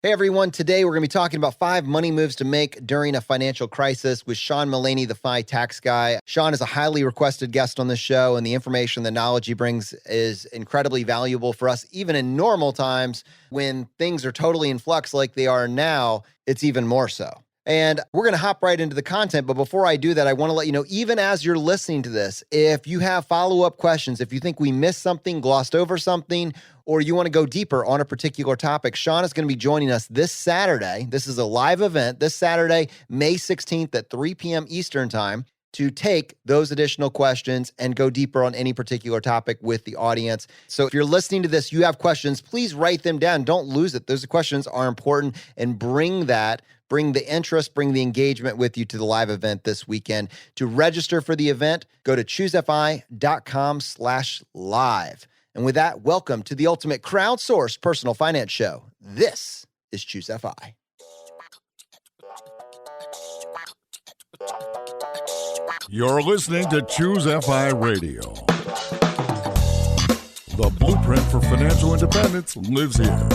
Hey everyone, today we're going to be talking about 5 money moves to make during a financial crisis with Sean Mulaney, the FI tax guy. Sean is a highly requested guest on this show, and the information, the knowledge he brings is incredibly valuable for us, even in normal times when things are totally in flux like they are now. It's even more so. And we're going to hop right into the content. But before I do that, I want to let you know, even as you're listening to this, if you have follow-up questions, if you think we missed something, glossed over something, or you want to go deeper on a particular topic, Sean is going to be joining us this Saturday. This is a live event this Saturday, May 16th at 3 p.m. Eastern Time to take those additional questions and go deeper on any particular topic with the audience. So if you're listening to this, you have questions, please write them down. Don't lose it. Those questions are important, and bring the interest, bring the engagement with you to the live event this weekend. To register for the event, go to choosefi.com/live. And with that, welcome to the ultimate crowdsourced personal finance show. This is Choose FI. You're listening to Choose FI Radio. The blueprint for financial independence lives here.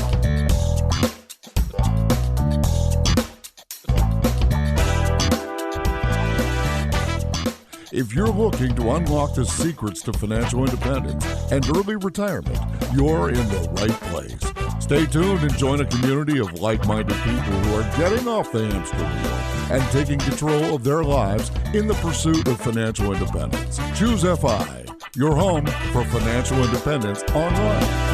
If you're looking to unlock the secrets to financial independence and early retirement, you're in the right place. Stay tuned and join a community of like-minded people who are getting off the hamster wheel and taking control of their lives in the pursuit of financial independence. Choose FI, your home for financial independence online.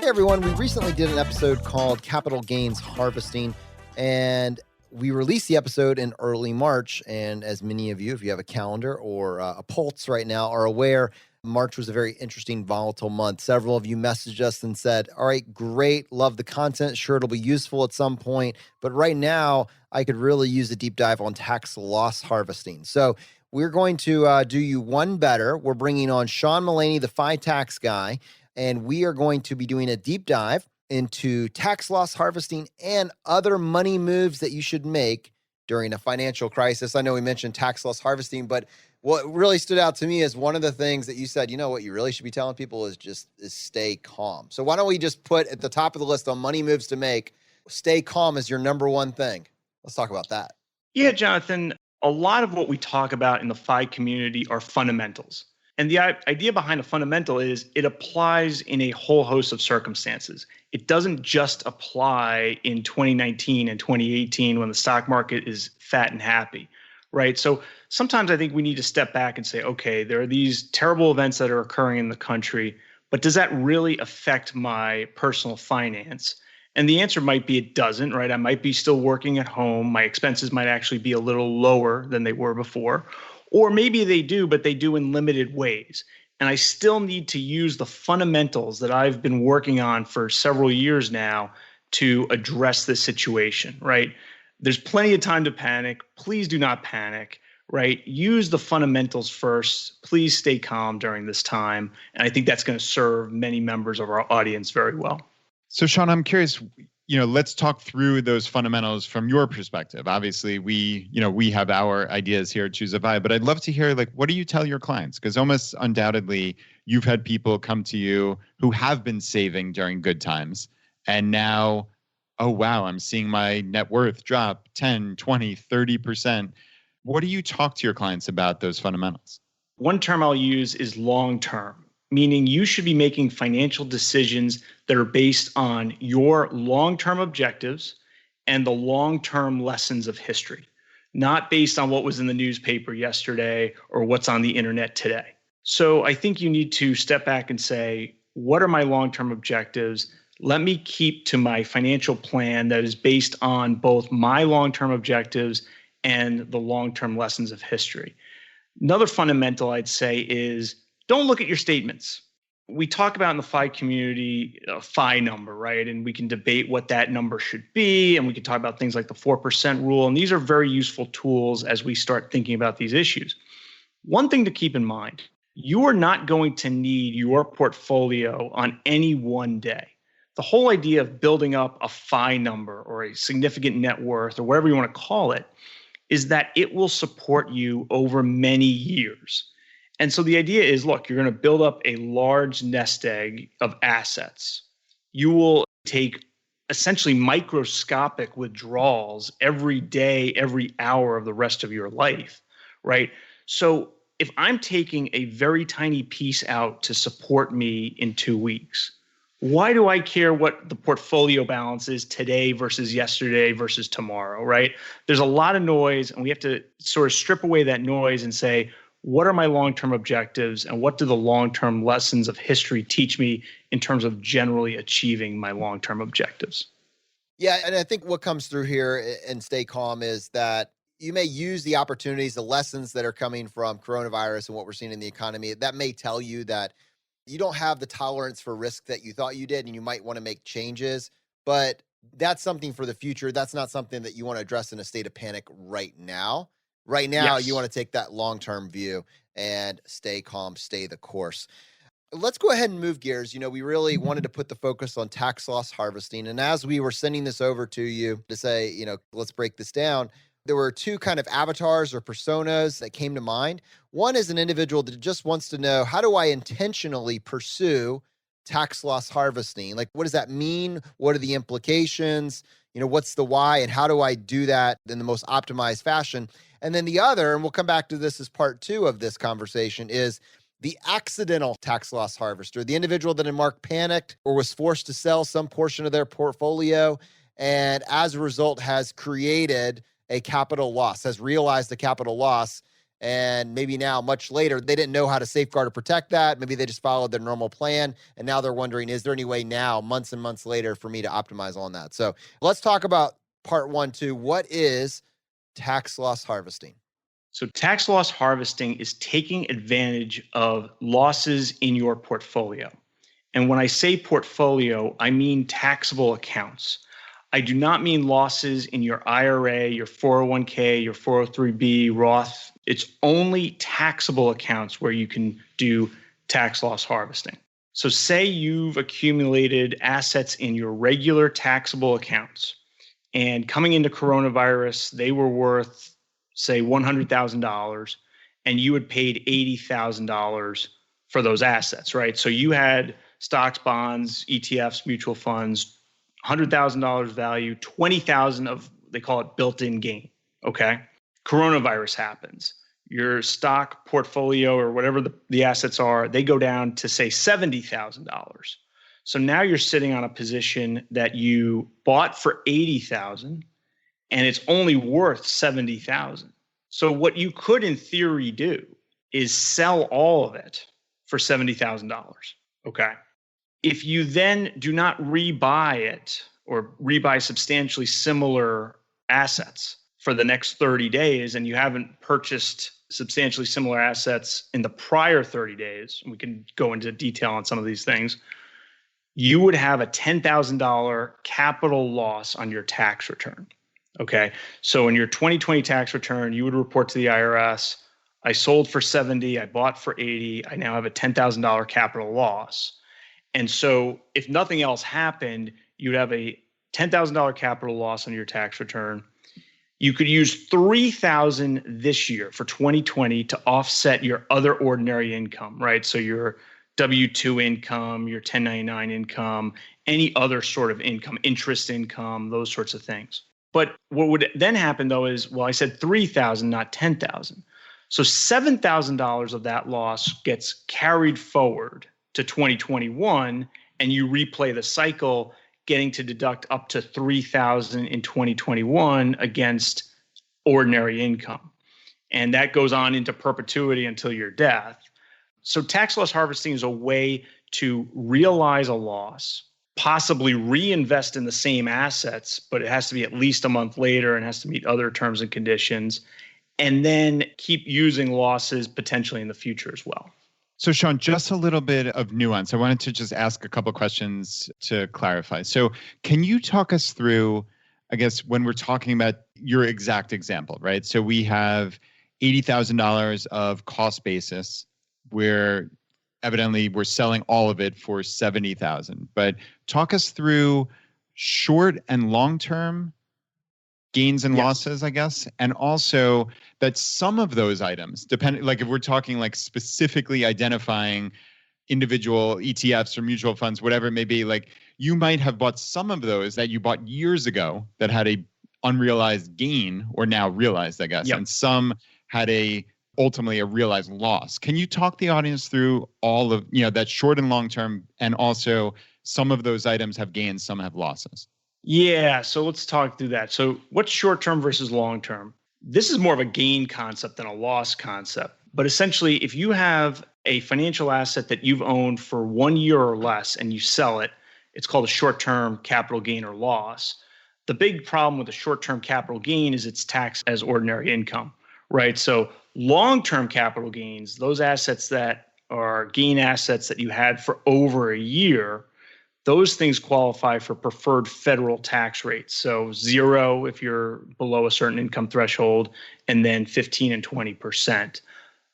Everyone, we recently did an episode called Capital Gains Harvesting, and we released the episode in early March. And as many of you, if you have a calendar or a pulse right now, are aware, March was a very interesting, volatile month. Several of you messaged us and said, all right, great, love the content. Sure, it'll be useful at some point, but right now I could really use a deep dive on tax loss harvesting. So we're going to do you one better. We're bringing on Sean Mulaney, the FI tax guy, and we are going to be doing a deep dive into tax loss harvesting and other money moves that you should make during a financial crisis. I know we mentioned tax loss harvesting, but what really stood out to me is one of the things that you said, you know what you really should be telling people is stay calm. So why don't we just put at the top of the list on money moves to make, stay calm as your number one thing. Let's talk about that. Yeah, Jonathan, a lot of what we talk about in the FI community are fundamentals. And the idea behind a fundamental is it applies in a whole host of circumstances. It doesn't just apply in 2019 and 2018 when the stock market is fat and happy, right? So sometimes I think we need to step back and say, okay, there are these terrible events that are occurring in the country, but does that really affect my personal finance? And the answer might be it doesn't, right? I might be still working at home. My expenses might actually be a little lower than they were before. Or maybe they do, but they do in limited ways. And I still need to use the fundamentals that I've been working on for several years now to address this situation, right? There's plenty of time to panic. Please do not panic, right? Use the fundamentals first. Please stay calm during this time. And I think that's going to serve many members of our audience very well. So Sean, I'm curious, let's talk through those fundamentals from your perspective. Obviously, we have our ideas here at Choose FI, but I'd love to hear, what do you tell your clients? Because almost undoubtedly, you've had people come to you who have been saving during good times. And now, oh, wow, I'm seeing my net worth drop 10, 20, 30%. What do you talk to your clients about those fundamentals? One term I'll use is long-term, meaning you should be making financial decisions that are based on your long-term objectives and the long-term lessons of history, not based on what was in the newspaper yesterday or what's on the internet today. So I think you need to step back and say, what are my long-term objectives? Let me keep to my financial plan that is based on both my long-term objectives and the long-term lessons of history. Another fundamental I'd say is don't look at your statements. We talk about in the FI community a FI number, right? And we can debate what that number should be. And we can talk about things like the 4% rule. And these are very useful tools as we start thinking about these issues. One thing to keep in mind, you are not going to need your portfolio on any one day. The whole idea of building up a FI number or a significant net worth or whatever you want to call it is that it will support you over many years. And so the idea is, look, you're going to build up a large nest egg of assets. You will take essentially microscopic withdrawals every day, every hour of the rest of your life, right? So if I'm taking a very tiny piece out to support me in 2 weeks, why do I care what the portfolio balance is today versus yesterday versus tomorrow, right? There's a lot of noise, and we have to sort of strip away that noise and say, what are my long-term objectives, and what do the long-term lessons of history teach me in terms of generally achieving my long-term objectives? Yeah, and I think what comes through here and stay calm is that you may use the opportunities, the lessons that are coming from coronavirus and what we're seeing in the economy. That may tell you that you don't have the tolerance for risk that you thought you did, and you might want to make changes, but that's something for the future. That's not something that you want to address in a state of panic right now. Right now, Yes. you want to take that long-term view and stay calm, stay the course. Let's go ahead and move gears. We really wanted to put the focus on tax loss harvesting. And as we were sending this over to you to say, let's break this down, there were two kind of avatars or personas that came to mind. One is an individual that just wants to know, how do I intentionally pursue tax loss harvesting? Like, what does that mean? What are the implications? What's the why, and how do I do that in the most optimized fashion? And then the other, and we'll come back to this as part 2 of this conversation, is the accidental tax loss harvester, the individual that in Mark panicked or was forced to sell some portion of their portfolio, and as a result has created a capital loss, has realized a capital loss. And maybe now, much later, they didn't know how to safeguard or protect that. Maybe they just followed their normal plan. And now they're wondering, is there any way now, months and months later, for me to optimize on that? So let's talk about part 1 too. What is tax loss harvesting? So tax loss harvesting is taking advantage of losses in your portfolio. And when I say portfolio, I mean taxable accounts. I do not mean losses in your IRA, your 401k, your 403b, Roth. It's only taxable accounts where you can do tax loss harvesting. So say you've accumulated assets in your regular taxable accounts, and coming into coronavirus, they were worth, say, $100,000, and you had paid $80,000 for those assets, right? So you had stocks, bonds, ETFs, mutual funds, $100,000 value, $20,000 of, they call it built-in gain, okay? Coronavirus happens. Your stock portfolio or whatever the assets are, they go down to, say, $70,000. So now you're sitting on a position that you bought for $80,000 and it's only worth $70,000. So what you could in theory do is sell all of it for $70,000, okay? If you then do not rebuy it or rebuy substantially similar assets for the next 30 days, and you haven't purchased substantially similar assets in the prior 30 days, and we can go into detail on some of these things, you would have a $10,000 capital loss on your tax return. Okay. So in your 2020 tax return, you would report to the IRS, I sold for 70, I bought for 80, I now have a $10,000 capital loss. And so if nothing else happened, you'd have a $10,000 capital loss on your tax return. You could use $3,000 this year for 2020 to offset your other ordinary income, right? So your W-2 income, your 1099 income, any other sort of income, interest income, those sorts of things. But what would then happen though is, well, I said $3,000, not $10,000. So $7,000 of that loss gets carried forward to 2021, and you replay the cycle, getting to deduct up to $3,000 in 2021 against ordinary income. And that goes on into perpetuity until your death. So tax loss harvesting is a way to realize a loss, possibly reinvest in the same assets, but it has to be at least a month later and has to meet other terms and conditions, and then keep using losses potentially in the future as well. So Sean, just a little bit of nuance. I wanted to just ask a couple of questions to clarify. So can you talk us through, I guess, when we're talking about your exact example, right? So we have $80,000 of cost basis where evidently we're selling all of it for $70,000. But talk us through short and long-term gains and losses, I guess. And also that some of those items, depending, like if we're talking like specifically identifying individual ETFs or mutual funds, whatever it may be, like you might have bought some of those that you bought years ago that had a unrealized gain or now realized, I guess. And some had ultimately a realized loss. Can you talk the audience through all of, that short and long term, and also some of those items have gains, some have losses? Yeah, so let's talk through that. So what's short term versus long term? This is more of a gain concept than a loss concept. But essentially, if you have a financial asset that you've owned for 1 year or less and you sell it, it's called a short-term capital gain or loss. The big problem with a short-term capital gain is it's taxed as ordinary income, right? So long-term capital gains, those assets that are gain assets that you had for over a year, those things qualify for preferred federal tax rates. So 0 if you're below a certain income threshold, and then 15 and 20%.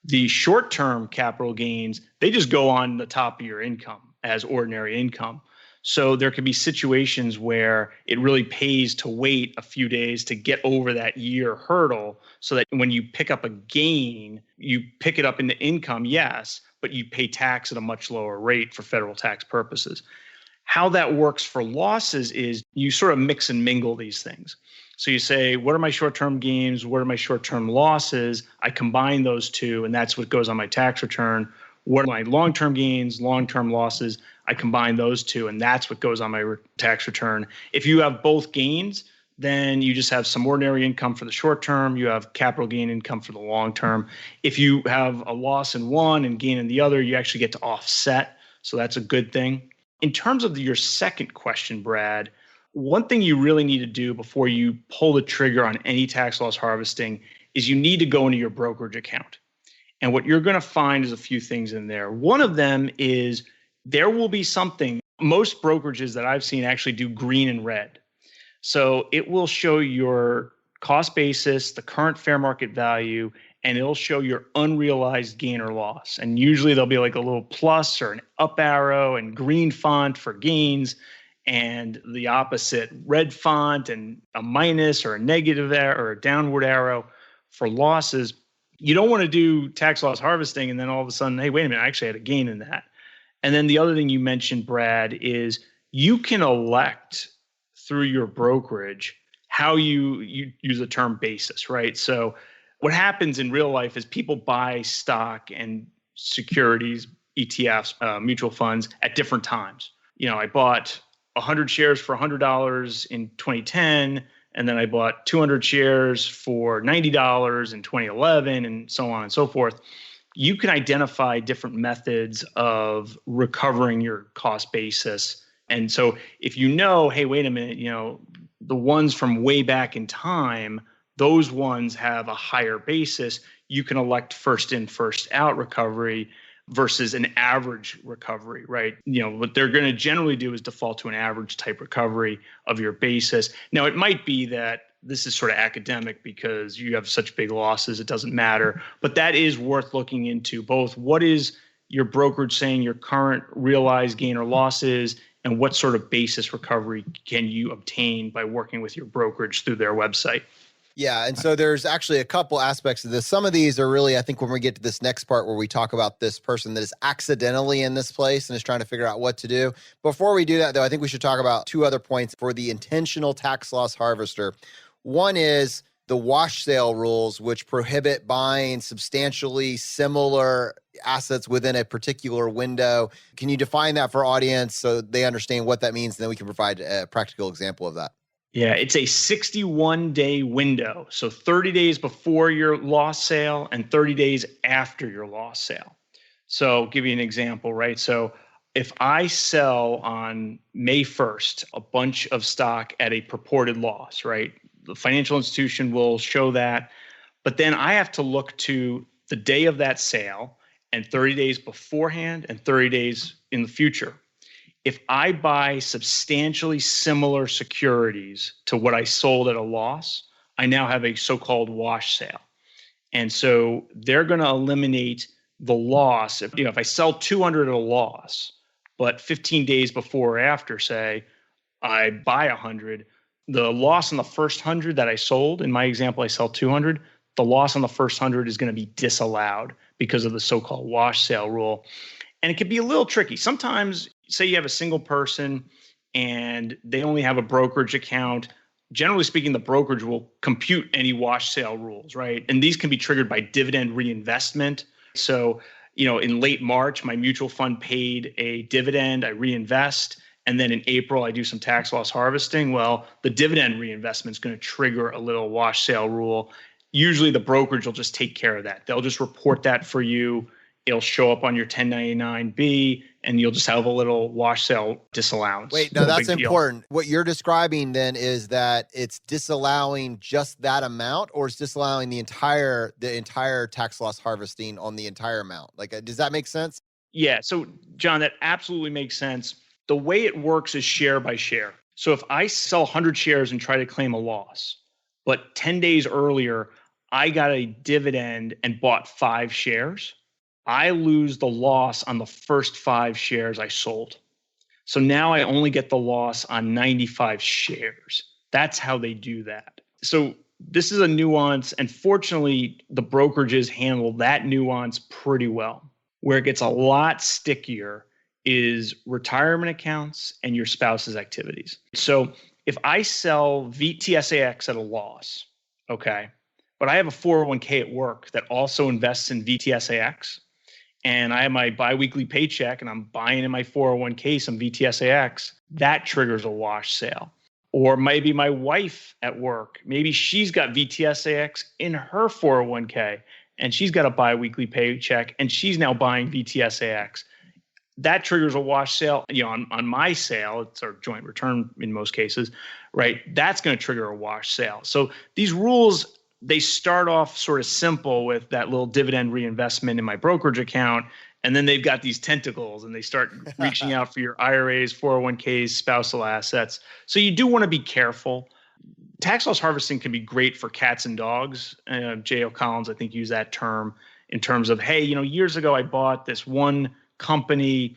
The short-term capital gains, they just go on the top of your income as ordinary income. So there could be situations where it really pays to wait a few days to get over that year hurdle, so that when you pick up a gain, you pick it up into income, yes, but you pay tax at a much lower rate for federal tax purposes. How that works for losses is you sort of mix and mingle these things. So you say, what are my short-term gains? What are my short-term losses? I combine those two, and that's what goes on my tax return. What are my long-term gains, long-term losses? I combine those two, and that's what goes on my tax return. If you have both gains, then you just have some ordinary income for the short term. You have capital gain income for the long term. If you have a loss in one and gain in the other, you actually get to offset. So that's a good thing. In terms of your second question, Brad, one thing you really need to do before you pull the trigger on any tax loss harvesting is you need to go into your brokerage account. And what you're going to find is a few things in there. One of them is there will be something. Most brokerages that I've seen actually do green and red. So it will show your cost basis, the current fair market value, and it'll show your unrealized gain or loss. And usually there'll be like a little plus or an up arrow and green font for gains, and the opposite, red font and a minus or a negative arrow or a downward arrow for losses. You don't want to do tax loss harvesting and then all of a sudden, hey, wait a minute, I actually had a gain in that. And then the other thing you mentioned, Brad, is you can elect through your brokerage how you use the term basis, right? So what happens in real life is people buy stock and securities, ETFs, mutual funds at different times. I bought 100 shares for $100 in 2010, and then I bought 200 shares for $90 in 2011, and so on and so forth. You can identify different methods of recovering your cost basis. And so if hey, wait a minute, the ones from way back in time, those ones have a higher basis, you can elect first in, first out recovery versus an average recovery, right? What they're going to generally do is default to an average type recovery of your basis. Now, it might be that this is sort of academic because you have such big losses, it doesn't matter, but that is worth looking into. Both what is your brokerage saying your current realized gain or loss is, and what sort of basis recovery can you obtain by working with your brokerage through their website. Yeah. And so there's actually a couple aspects of this. Some of these are really, I think when we get to this next part where we talk about this person that is accidentally in this place and is trying to figure out what to do. Before we do that, though, I think we should talk about two other points for the intentional tax loss harvester. One is the wash sale rules, which prohibit buying substantially similar assets within a particular window. Can you define that for audience so they understand what that means? And then we can provide a practical example of that. Yeah, it's a 61-day window. So 30 days before your loss sale and 30 days after your loss sale. So I'll give you an example, right? So if I sell on May 1st a bunch of stock at a purported loss, right? The financial institution will show that, but then I have to look to the day of that sale and 30 days beforehand and 30 days in the future. If I buy substantially similar securities to what I sold at a loss, I now have a so-called wash sale. And so they're going to eliminate the loss. If I sell 200 at a loss, but 15 days before or after, say, I buy 100, The loss on the first 100 that I sold, in my example, I sell 200. The loss on the first 100 is going to be disallowed because of the so-called wash sale rule. And it can be a little tricky. Sometimes, say you have a single person and they only have a brokerage account. Generally speaking, the brokerage will compute any wash sale rules, right? And these can be triggered by dividend reinvestment. So, in late March, my mutual fund paid a dividend, I reinvest. And then in April, I do some tax loss harvesting. Well, the dividend reinvestment is going to trigger a little wash sale rule. Usually the brokerage will just take care of that. They'll just report that for you. It'll show up on your 1099-B, and you'll just have a little wash sale disallowance. Wait, no, that's important. What you're describing then is that it's disallowing just that amount, or it's disallowing the entire tax loss harvesting on the entire amount. Like, does that make sense? Yeah. So, John, that absolutely makes sense. The way it works is share by share. So if I sell 100 shares and try to claim a loss, but 10 days earlier, I got a dividend and bought 5 shares, I lose the loss on the first 5 shares I sold. So now I only get the loss on 95 shares. That's how they do that. So this is a nuance, and fortunately, the brokerages handle that nuance pretty well. Where it gets a lot stickier is retirement accounts and your spouse's activities. So if I sell VTSAX at a loss, okay, but I have a 401k at work that also invests in VTSAX, and I have my biweekly paycheck and I'm buying in my 401k some VTSAX, that triggers a wash sale. Or maybe my wife at work, maybe she's got VTSAX in her 401k and she's got a biweekly paycheck and she's now buying VTSAX. That triggers a wash sale. On my sale, it's our joint return in most cases, right? That's going to trigger a wash sale. So these rules, they start off sort of simple with that little dividend reinvestment in my brokerage account. And then they've got these tentacles and they start reaching out for your IRAs, 401ks, spousal assets. So you do want to be careful. Tax loss harvesting can be great for cats and dogs. J.O. Collins, I think, used that term in terms of, hey, years ago I bought this one company.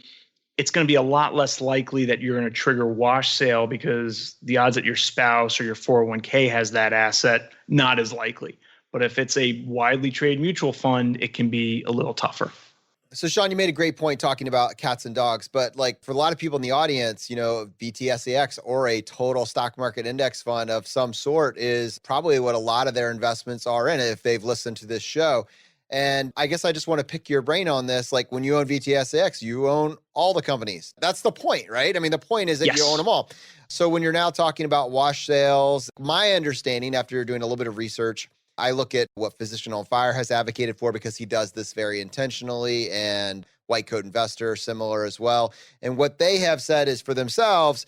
It's going to be a lot less likely that you're going to trigger wash sale because the odds that your spouse or your 401k has that asset, not as likely. But if it's a widely traded mutual fund, it can be a little tougher. So Sean, you made a great point talking about cats and dogs, but like for a lot of people in the audience, VTSAX or a total stock market index fund of some sort is probably what a lot of their investments are in if they've listened to this show. And I guess I just want to pick your brain on this. Like when you own VTSAX, you own all the companies. That's the point, right? I mean, the point is that you own them all. So when you're now talking about wash sales, my understanding after doing a little bit of research, I look at what Physician on Fire has advocated for because he does this very intentionally, and White Coat Investor, similar as well. And what they have said is for themselves,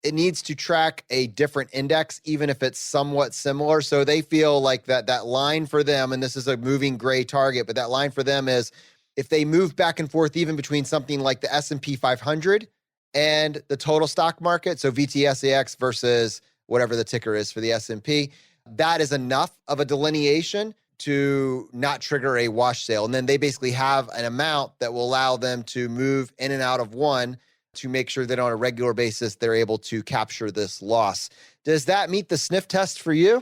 it needs to track a different index, even if it's somewhat similar. So they feel like that line for them, and this is a moving gray target, but that line for them is if they move back and forth even between something like the S&P 500 and the total stock market, so VTSAX versus whatever the ticker is for the S&P, that is enough of a delineation to not trigger a wash sale. And then they basically have an amount that will allow them to move in and out of one to make sure that on a regular basis, they're able to capture this loss. Does that meet the sniff test for you?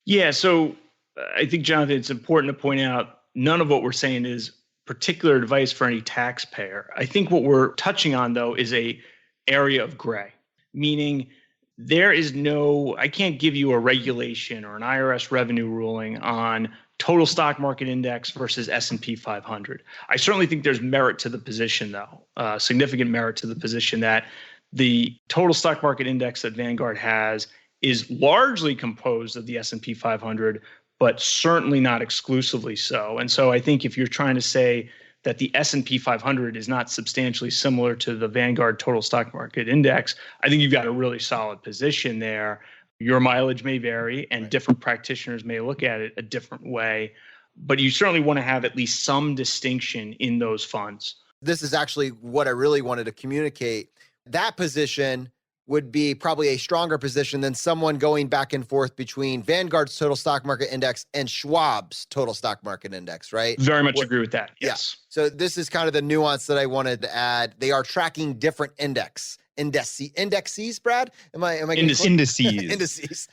Yeah. So I think, Jonathan, it's important to point out none of what we're saying is particular advice for any taxpayer. I think what we're touching on, though, is a area of gray, meaning there is I can't give you a regulation or an IRS revenue ruling on total stock market index versus S&P 500. I certainly think there's merit to the position, though, significant merit to the position that the total stock market index that Vanguard has is largely composed of the S&P 500, but certainly not exclusively so. And so I think if you're trying to say that the S&P 500 is not substantially similar to the Vanguard total stock market index, I think you've got a really solid position there. Your mileage may vary and different practitioners may look at it a different way, but you certainly want to have at least some distinction in those funds. This is actually what I really wanted to communicate. That position would be probably a stronger position than someone going back and forth between Vanguard's total stock market index and Schwab's total stock market index, right? Very much agree with that. Yes. Yeah. So this is kind of the nuance that I wanted to add. They are tracking different index. indexes, Brad? Am I Indices. Indices.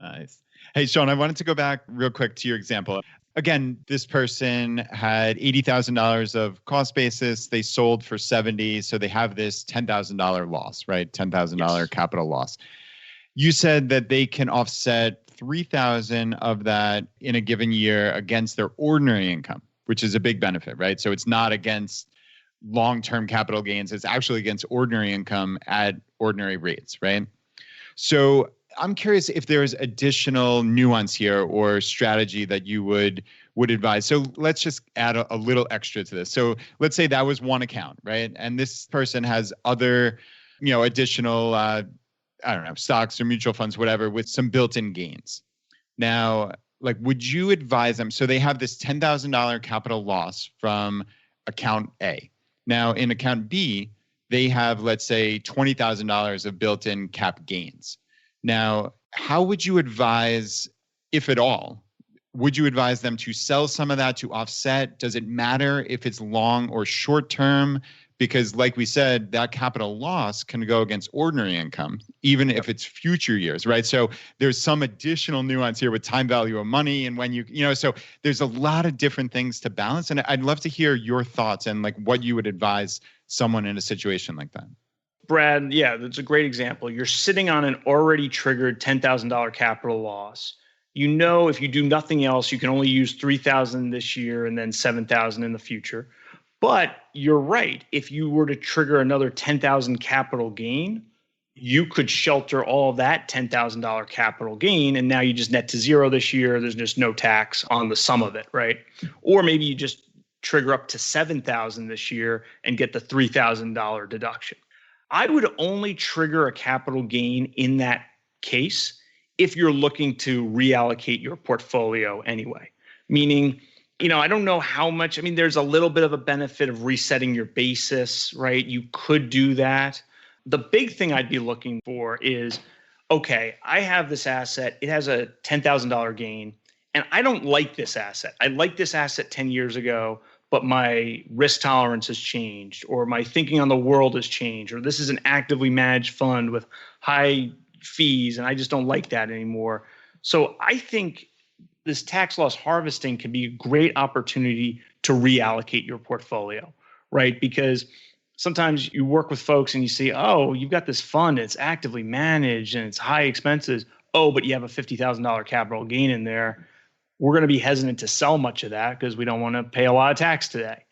Nice. Hey, Sean, I wanted to go back real quick to your example. Again, this person had $80,000 of cost basis. They sold for 70. So they have this $10,000 loss, right? $10,000 capital loss. You said that they can offset 3,000 of that in a given year against their ordinary income, which is a big benefit, right? So it's not against long-term capital gains. It's actually against ordinary income at ordinary rates, right? So I'm curious if there's additional nuance here or strategy that you would advise. So let's just add a little extra to this. So let's say that was one account, right? And this person has other, additional, stocks or mutual funds, whatever, with some built-in gains. Now, would you advise them? So they have this $10,000 capital loss from account A. Now in account B, they have, let's say, $20,000 of built-in cap gains. Now, how would you advise, if at all, would you advise them to sell some of that to offset? Does it matter if it's long or short term? Because like we said, that capital loss can go against ordinary income, even if it's future years, right? So there's some additional nuance here with time value of money and when so there's a lot of different things to balance. And I'd love to hear your thoughts and what you would advise someone in a situation like that. Brad, yeah, that's a great example. You're sitting on an already triggered $10,000 capital loss. If you do nothing else, you can only use $3,000 this year and then $7,000 in the future. But you're right. If you were to trigger another $10,000 capital gain, you could shelter all of that $10,000 capital gain, and now you just net to zero this year. There's just no tax on the sum of it, right? Or maybe you just trigger up to $7,000 this year and get the $3,000 deduction. I would only trigger a capital gain in that case if you're looking to reallocate your portfolio anyway. Meaning, I don't know how much. There's a little bit of a benefit of resetting your basis, right? You could do that. The big thing I'd be looking for is, okay, I have this asset. It has a $10,000 gain, and I don't like this asset. I liked this asset 10 years ago, but my risk tolerance has changed, or my thinking on the world has changed, or this is an actively managed fund with high fees, and I just don't like that anymore. So I think this tax loss harvesting can be a great opportunity to reallocate your portfolio, right? Because sometimes you work with folks and you see, oh, you've got this fund, it's actively managed and it's high expenses. Oh, but you have a $50,000 capital gain in there. We're going to be hesitant to sell much of that because we don't want to pay a lot of tax today.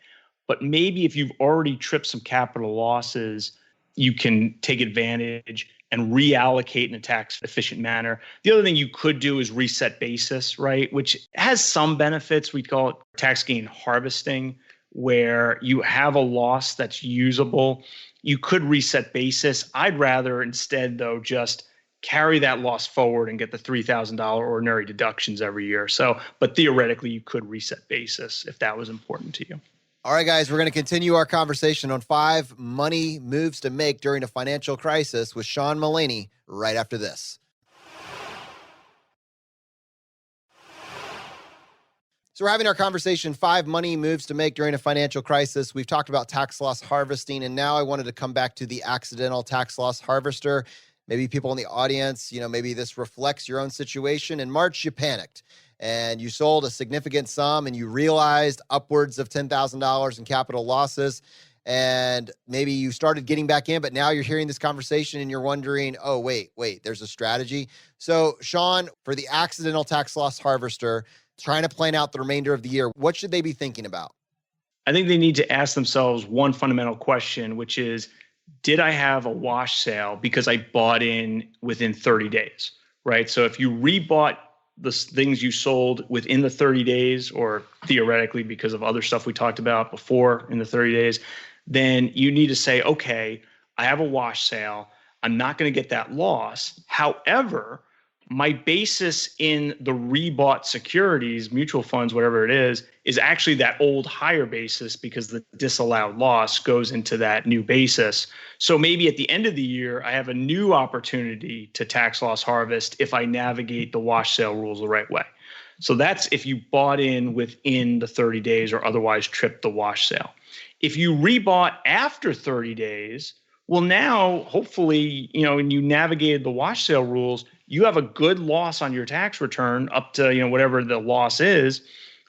But maybe if you've already tripped some capital losses, you can take advantage and reallocate in a tax efficient manner. The other thing you could do is reset basis, right? Which has some benefits. We call it tax gain harvesting, where you have a loss that's usable. You could reset basis. I'd rather instead, though, just carry that loss forward and get the $3,000 ordinary deductions every year. But theoretically, you could reset basis if that was important to you. All right, guys, we're going to continue our conversation on 5 money moves to make during a financial crisis with Sean Mulaney right after this. So we're having our conversation, 5 money moves to make during a financial crisis. We've talked about tax loss harvesting, and now I wanted to come back to the accidental tax loss harvester. Maybe people in the audience, maybe this reflects your own situation. In March, you panicked and you sold a significant sum and you realized upwards of $10,000 in capital losses. And maybe you started getting back in, but now you're hearing this conversation and you're wondering, oh, wait, there's a strategy. So Sean, for the accidental tax loss harvester, trying to plan out the remainder of the year, what should they be thinking about? I think they need to ask themselves one fundamental question, which is, did I have a wash sale because I bought in within 30 days, right? So if you rebought the things you sold within the 30 days, or theoretically because of other stuff we talked about before in the 30 days, then you need to say, okay, I have a wash sale. I'm not going to get that loss. However, my basis in the rebought securities, mutual funds, whatever it is actually that old higher basis because the disallowed loss goes into that new basis. So maybe at the end of the year, I have a new opportunity to tax loss harvest if I navigate the wash sale rules the right way. So that's if you bought in within the 30 days or otherwise tripped the wash sale. If you rebought after 30 days, Well, now, hopefully, when you navigated the wash sale rules, you have a good loss on your tax return up to, whatever the loss is.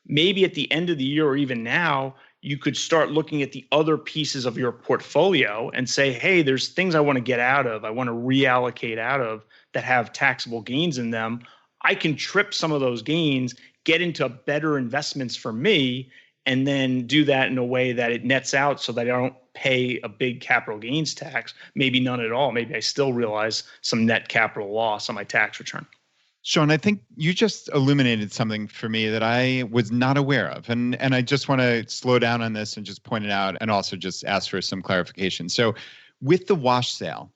Maybe at the end of the year or even now, you could start looking at the other pieces of your portfolio and say, hey, there's things I want to get out of, I want to reallocate out of that have taxable gains in them. I can trip some of those gains, get into better investments for me, and then do that in a way that it nets out so that I don't pay a big capital gains tax, maybe none at all. Maybe I still realize some net capital loss on my tax return. Sean, I think you just illuminated something for me that I was not aware of. And I just want to slow down on this and just point it out and also just ask for some clarification. So with the wash sale,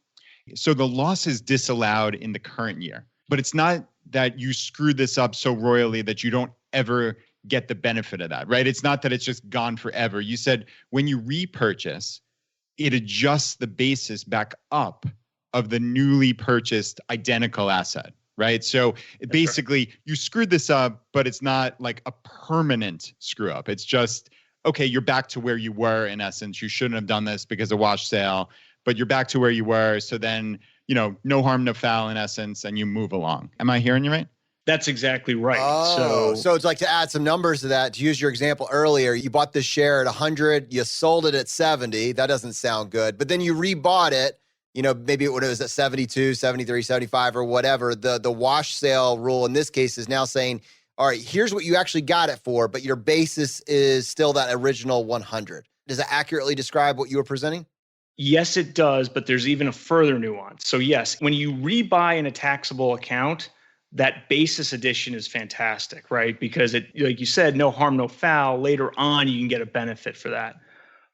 so the loss is disallowed in the current year, but it's not that you screwed this up so royally that you don't ever get the benefit of that, right? It's not that it's just gone forever. You said when you repurchase, it adjusts the basis back up of the newly purchased identical asset, right? So basically you screwed this up, but it's not like a permanent screw up. It's just, okay, you're back to where you were in essence. You shouldn't have done this because of wash sale, but you're back to where you were. So then, no harm, no foul in essence, and you move along. Am I hearing you right? That's exactly right. So it's like, to add some numbers to that, to use your example earlier, you bought this share at 100, you sold it at 70. That doesn't sound good. But then you rebought it, maybe it was at 72, 73, 75 or whatever. The wash sale rule in this case is now saying, all right, here's what you actually got it for, but your basis is still that original 100. Does that accurately describe what you were presenting? Yes, it does, but there's even a further nuance. So yes, when you rebuy in a taxable account, that basis addition is fantastic, right? Because it, like you said, no harm, no foul. Later on, you can get a benefit for that.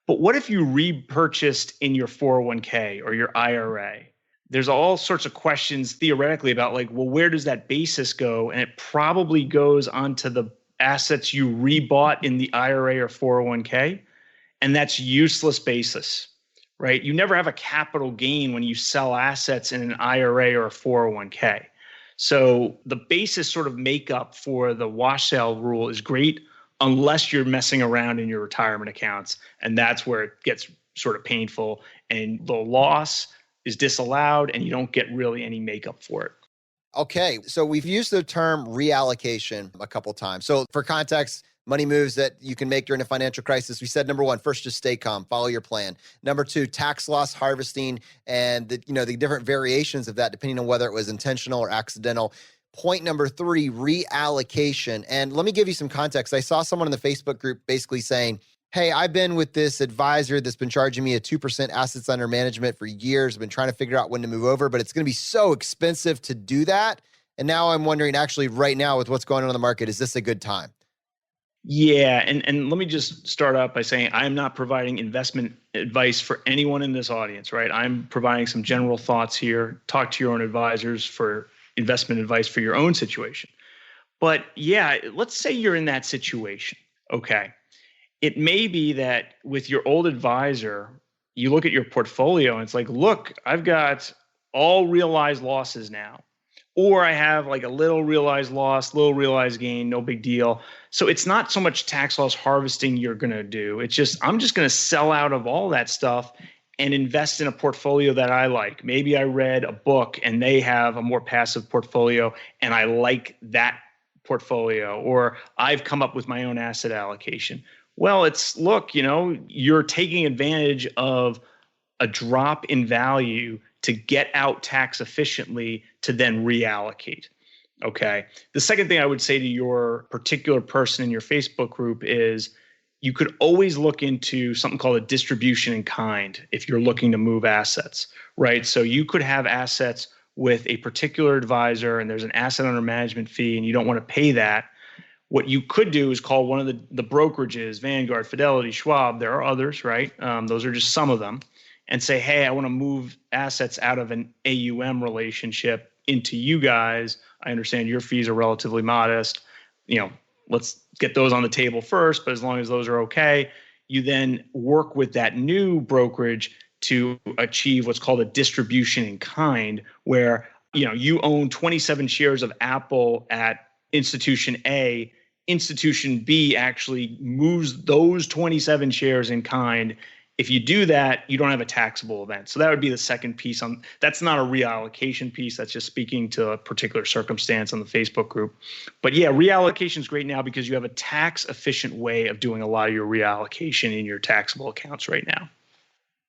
But what if you repurchased in your 401k or your IRA? There's all sorts of questions theoretically about where does that basis go? And it probably goes onto the assets you rebought in the IRA or 401k. And that's useless basis, right? You never have a capital gain when you sell assets in an IRA or a 401k. So the basis sort of makeup for the wash sale rule is great unless you're messing around in your retirement accounts. And that's where it gets sort of painful and the loss is disallowed and you don't get really any makeup for it. Okay. So we've used the term reallocation a couple times. So for context, money moves that you can make during a financial crisis. We said, number one, first, just stay calm, follow your plan. Number two, tax loss harvesting and the different variations of that, depending on whether it was intentional or accidental. Point number three, reallocation. And let me give you some context. I saw someone in the Facebook group basically saying, hey, I've been with this advisor that's been charging me a 2% assets under management for years. I've been trying to figure out when to move over, but it's going to be so expensive to do that. And now I'm wondering, actually, right now with what's going on in the market, is this a good time? Yeah, and let me just start out by saying I'm not providing investment advice for anyone in this audience, right? I'm providing some general thoughts here. Talk to your own advisors for investment advice for your own situation. But yeah, let's say you're in that situation, okay? It may be that with your old advisor, you look at your portfolio and it's like, look, I've got all realized losses now. Or I have a little realized loss, little realized gain, no big deal. So it's not so much tax loss harvesting you're going to do. It's just, I'm just going to sell out of all that stuff and invest in a portfolio that I like. Maybe I read a book and they have a more passive portfolio and I like that portfolio, or I've come up with my own asset allocation. Well, it's, look, you're taking advantage of a drop in value to get out tax efficiently to then reallocate. Okay. The second thing I would say to your particular person in your Facebook group is you could always look into something called a distribution in kind if you're looking to move assets, right? So you could have assets with a particular advisor and there's an asset under management fee and you don't want to pay that. What you could do is call one of the brokerages, Vanguard, Fidelity, Schwab, there are others, right? Those are just some of them. And say, hey, I want to move assets out of an AUM relationship into you guys. I understand your fees are relatively modest. Let's get those on the table first, but as long as those are okay, you then work with that new brokerage to achieve what's called a distribution in kind, where you own 27 shares of Apple at institution A. Institution B actually moves those 27 shares in kind If you do that, you don't have a taxable event. So that would be the second piece on that's not a reallocation piece. That's just speaking to a particular circumstance on the Facebook group. But yeah, reallocation is great now because you have a tax efficient way of doing a lot of your reallocation in your taxable accounts right now.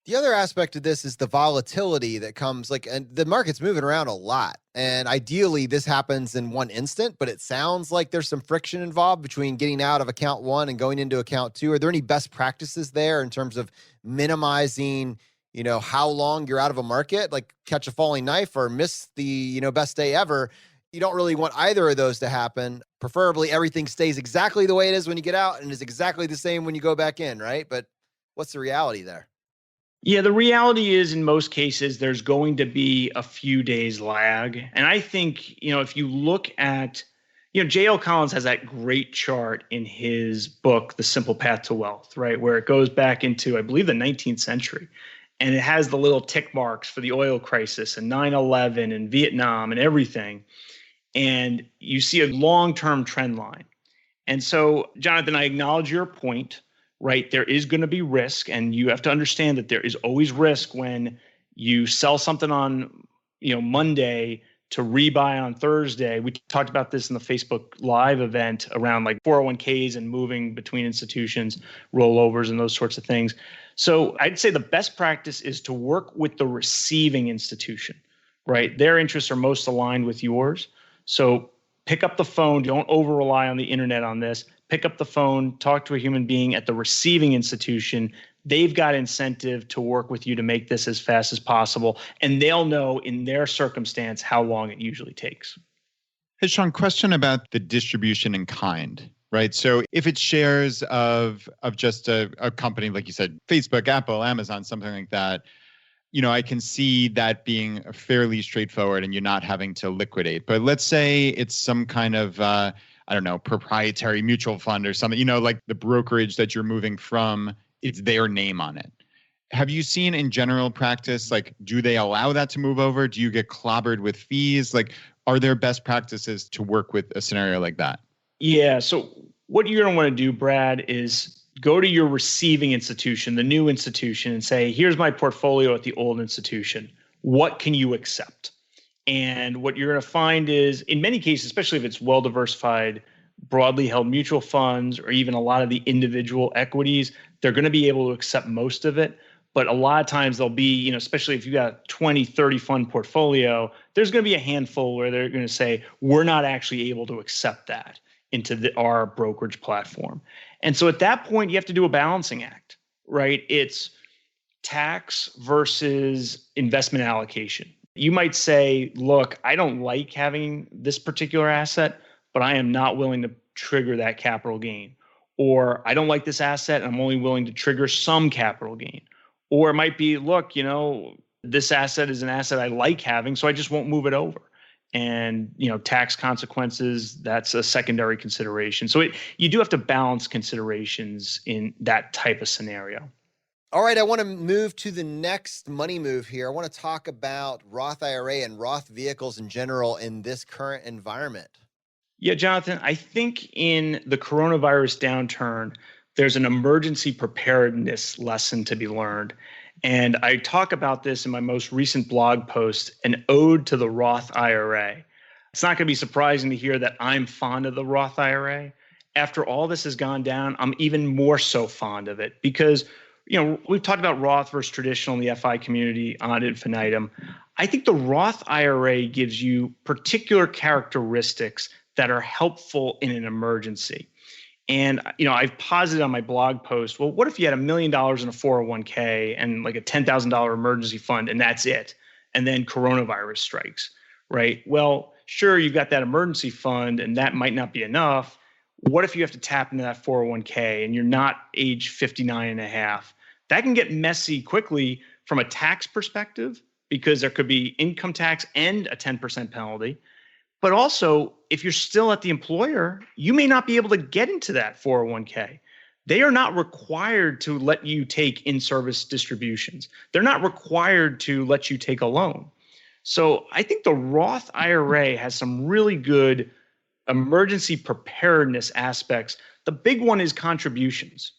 The other aspect of this is the volatility that comes, and the market's moving around a lot. And ideally, this happens in one instant, but it sounds like there's some friction involved between getting out of account one and going into account two. Are there any best practices there in terms of minimizing, how long you're out of a market, like catch a falling knife or miss the, best day ever? You don't really want either of those to happen. Preferably, everything stays exactly the way it is when you get out and is exactly the same when you go back in, right? But what's the reality there? Yeah, the reality is in most cases, there's going to be a few days lag. And I think, if you look at, J.L. Collins has that great chart in his book, The Simple Path to Wealth, right? Where it goes back into, I believe, the 19th century. And it has the little tick marks for the oil crisis and 9/11 and Vietnam and everything. And you see a long-term trend line. And so, Jonathan, I acknowledge your point. Right, there is going to be risk, and you have to understand that there is always risk when you sell something on, Monday to rebuy on Thursday. We talked about this in the Facebook Live event around 401ks and moving between institutions, rollovers, and those sorts of things. So I'd say the best practice is to work with the receiving institution, right? Their interests are most aligned with yours. So pick up the phone. Don't over rely on the internet on this. Pick up the phone, talk to a human being at the receiving institution. They've got incentive to work with you to make this as fast as possible, and they'll know in their circumstance how long it usually takes. Hey, Sean, question about the distribution in kind, right? So if it's shares of just a company, like you said, Facebook, Apple, Amazon, something like that, I can see that being fairly straightforward and you're not having to liquidate. But let's say it's some kind of proprietary mutual fund or something, like the brokerage that you're moving from, it's their name on it. Have you seen in general practice, do they allow that to move over? Do you get clobbered with fees? Are there best practices to work with a scenario like that? Yeah. So what you're going to want to do, Brad, is go to your receiving institution, the new institution, and say, here's my portfolio at the old institution. What can you accept? And what you're going to find is, in many cases, especially if it's well-diversified, broadly held mutual funds, or even a lot of the individual equities, they're going to be able to accept most of it. But a lot of times they'll be, especially if you've got a 20, 30 fund portfolio, there's going to be a handful where they're going to say, we're not actually able to accept that into our brokerage platform. And so at that point, you have to do a balancing act, right? It's tax versus investment allocation. You might say, look, I don't like having this particular asset, but I am not willing to trigger that capital gain. Or I don't like this asset, and I'm only willing to trigger some capital gain. Or it might be, look, this asset is an asset I like having, so I just won't move it over. And, tax consequences, that's a secondary consideration. So you do have to balance considerations in that type of scenario. All right, I want to move to the next money move here. I want to talk about Roth IRA and Roth vehicles in general in this current environment. Yeah, Jonathan, I think in the coronavirus downturn, there's an emergency preparedness lesson to be learned. And I talk about this in my most recent blog post, An Ode to the Roth IRA. It's not going to be surprising to hear that I'm fond of the Roth IRA. After all this has gone down, I'm even more so fond of it because we've talked about Roth versus traditional in the FI community ad infinitum. I think the Roth IRA gives you particular characteristics that are helpful in an emergency. And, I've posited on my blog post, well, what if you had $1 million in a 401k and like a $10,000 emergency fund and that's it? And then coronavirus strikes, right? Well, sure, you've got that emergency fund and that might not be enough. What if you have to tap into that 401k and you're not age 59 and a half? That can get messy quickly from a tax perspective because there could be income tax and a 10% penalty. But also, if you're still at the employer, you may not be able to get into that 401k. They are not required to let you take in-service distributions. They're not required to let you take a loan. So I think the Roth IRA has some really good emergency preparedness aspects. The big one is contributions.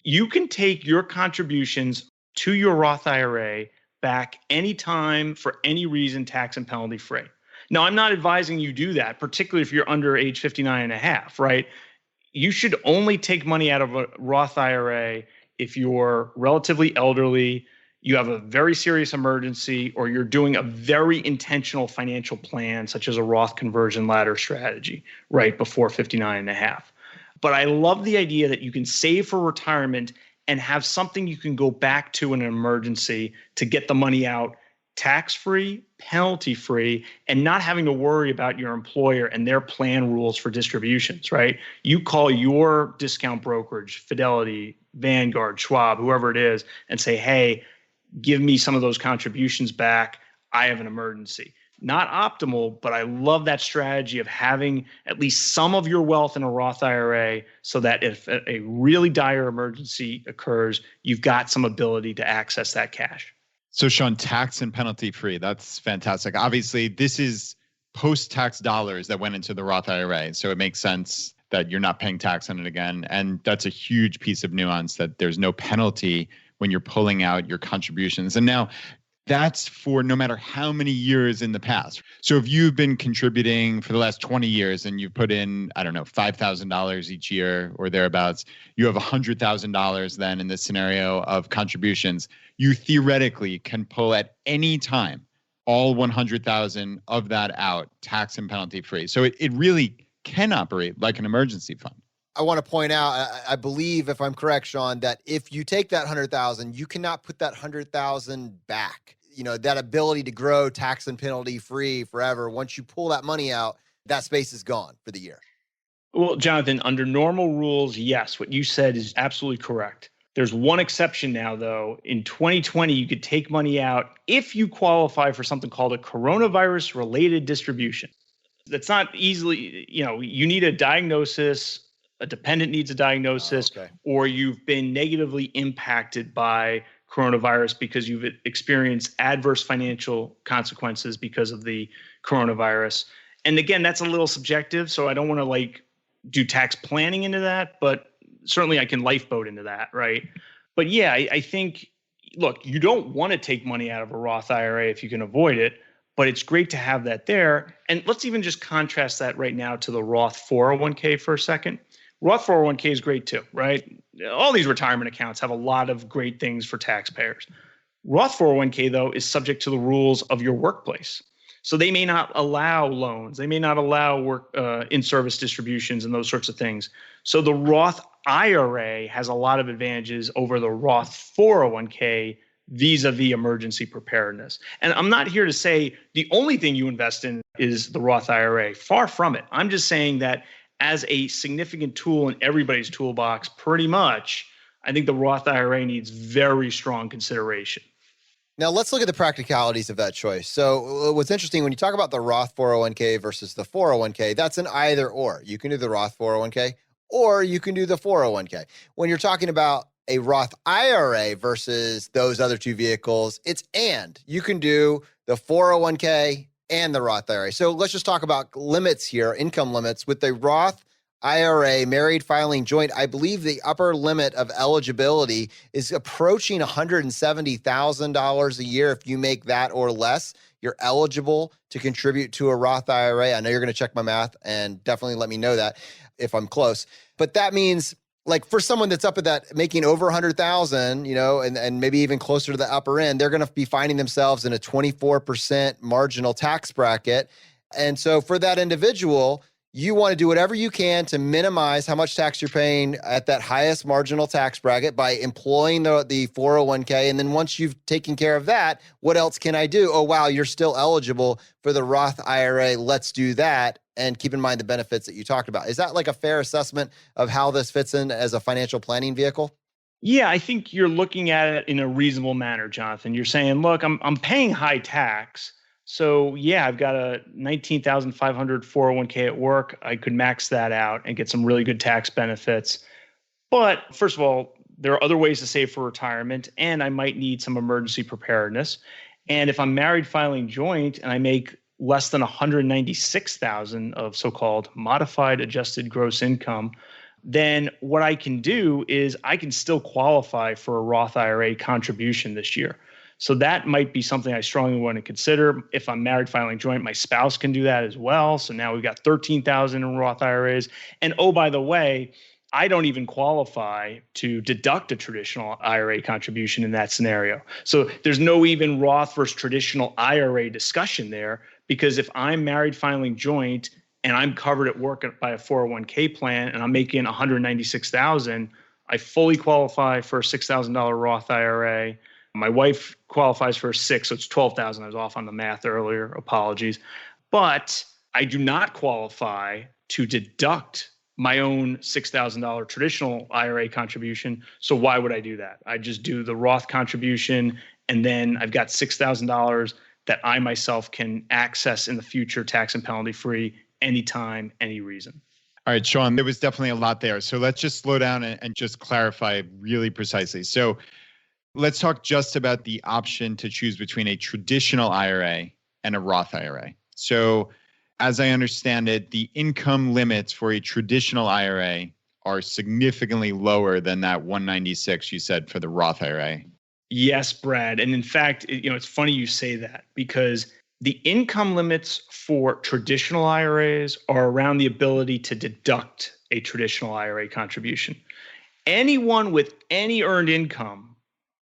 You can take your contributions to your Roth IRA back anytime for any reason, tax and penalty free. Now, I'm not advising you do that, particularly if you're under age 59 and a half, right? You should only take money out of a Roth IRA if you're relatively elderly, you have a very serious emergency, or you're doing a very intentional financial plan, such as a Roth conversion ladder strategy, right before 59 and a half. But I love the idea that you can save for retirement and have something you can go back to in an emergency to get the money out tax-free, penalty-free, and not having to worry about your employer and their plan rules for distributions, right? You call your discount brokerage, Fidelity, Vanguard, Schwab, whoever it is, and say, hey, give me some of those contributions back. I have an emergency. Not optimal, but I love that strategy of having at least some of your wealth in a Roth IRA so that if a really dire emergency occurs, you've got some ability to access that cash. So Sean, tax and penalty free, that's fantastic. Obviously, this is post-tax dollars that went into the Roth IRA. So it makes sense that you're not paying tax on it again. And that's a huge piece of nuance, that there's no penalty when you're pulling out your contributions. And now that's for no matter how many years in the past. So if you've been contributing for the last 20 years and you've put in, I don't know, $5,000 each year or thereabouts, you have $100,000 then in this scenario of contributions. You theoretically can pull at any time all 100,000 of that out, tax and penalty free. So it really can operate like an emergency fund. I want to point out, I believe, if I'm correct, Sean, that if you take that 100,000, you cannot put that 100,000 back. You know, that ability to grow tax and penalty free forever. Once you pull that money out, that space is gone for the year. Well, Jonathan, under normal rules, yes, what you said is absolutely correct. There's one exception now, though. In 2020, you could take money out if you qualify for something called a coronavirus-related distribution. That's not easily, you need a diagnosis, a dependent needs a diagnosis, or you've been negatively impacted by coronavirus because you've experienced adverse financial consequences because of the coronavirus. And again, that's a little subjective, so I don't want to do tax planning into that, but certainly I can lifeboat into that, right? But yeah, I think, look, you don't want to take money out of a Roth IRA if you can avoid it, but it's great to have that there. And let's even just contrast that right now to the Roth 401k for a second. Roth 401k is great too, right? All these retirement accounts have a lot of great things for taxpayers. Roth 401k, though, is subject to the rules of your workplace. So they may not allow loans. They may not allow work in-service distributions and those sorts of things. So the Roth IRA has a lot of advantages over the Roth 401k vis-a-vis emergency preparedness. And I'm not here to say the only thing you invest in is the Roth IRA. Far from it. I'm just saying that as a significant tool in everybody's toolbox, pretty much, I think the Roth IRA needs very strong consideration. Now, let's look at the practicalities of that choice. So what's interesting, when you talk about the Roth 401k versus the 401k, that's an either or. You can do the Roth 401k or you can do the 401k. When you're talking about a Roth IRA versus those other two vehicles, it's and. You can do the 401k and the Roth IRA. So let's just talk about limits here, income limits. With the Roth IRA, married filing joint, I believe the upper limit of eligibility is approaching $170,000 a year. If you make that or less, you're eligible to contribute to a Roth IRA. I know you're going to check my math and definitely let me know that if I'm close. But that means, for someone that's up at that, making over 100,000, and maybe even closer to the upper end, they're going to be finding themselves in a 24% marginal tax bracket. And so for that individual, you want to do whatever you can to minimize how much tax you're paying at that highest marginal tax bracket by employing the 401k. And then once you've taken care of that, what else can I do? Oh, wow, you're still eligible for the Roth IRA. Let's do that. And keep in mind the benefits that you talked about. Is that a fair assessment of how this fits in as a financial planning vehicle? Yeah, I think you're looking at it in a reasonable manner, Jonathan. You're saying, look, I'm paying high tax. So yeah, I've got a $19,500 401k at work. I could max that out and get some really good tax benefits. But first of all, there are other ways to save for retirement, and I might need some emergency preparedness. And if I'm married filing joint and I make less than $196,000 of so-called modified adjusted gross income, then what I can do is I can still qualify for a Roth IRA contribution this year. So that might be something I strongly want to consider. If I'm married filing joint, my spouse can do that as well. So now we've got 13,000 in Roth IRAs. And oh, by the way, I don't even qualify to deduct a traditional IRA contribution in that scenario. So there's no even Roth versus traditional IRA discussion there, because if I'm married filing joint and I'm covered at work by a 401k plan and I'm making $196,000, I fully qualify for a $6,000 Roth IRA. My wife qualifies for a $6,000, so it's $12,000. I was off on the math earlier. Apologies. But I do not qualify to deduct my own $6,000 traditional IRA contribution. So why would I do that? I just do the Roth contribution, and then I've got $6,000 that I myself can access in the future, tax and penalty free, anytime, any reason. All right, Sean, there was definitely a lot there. So let's just slow down and just clarify really precisely. So let's talk just about the option to choose between a traditional IRA and a Roth IRA. So as I understand it, the income limits for a traditional IRA are significantly lower than that 196 you said for the Roth IRA. Yes, Brad. And in fact, it's funny you say that, because the income limits for traditional IRAs are around the ability to deduct a traditional IRA contribution. Anyone with any earned income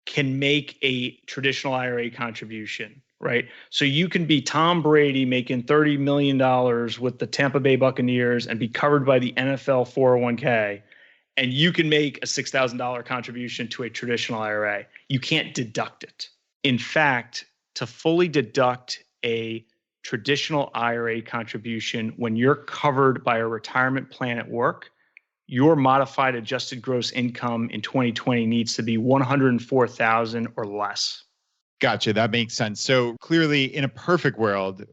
can make a traditional IRA contribution, right? So you can be Tom Brady making $30 million with the Tampa Bay Buccaneers and be covered by the NFL 401k, and you can make a $6,000 contribution to a traditional IRA. You can't deduct it. In fact, to fully deduct a traditional IRA contribution when you're covered by a retirement plan at work, your modified adjusted gross income in 2020 needs to be $104,000 or less. Gotcha. That makes sense. So clearly, in a perfect world,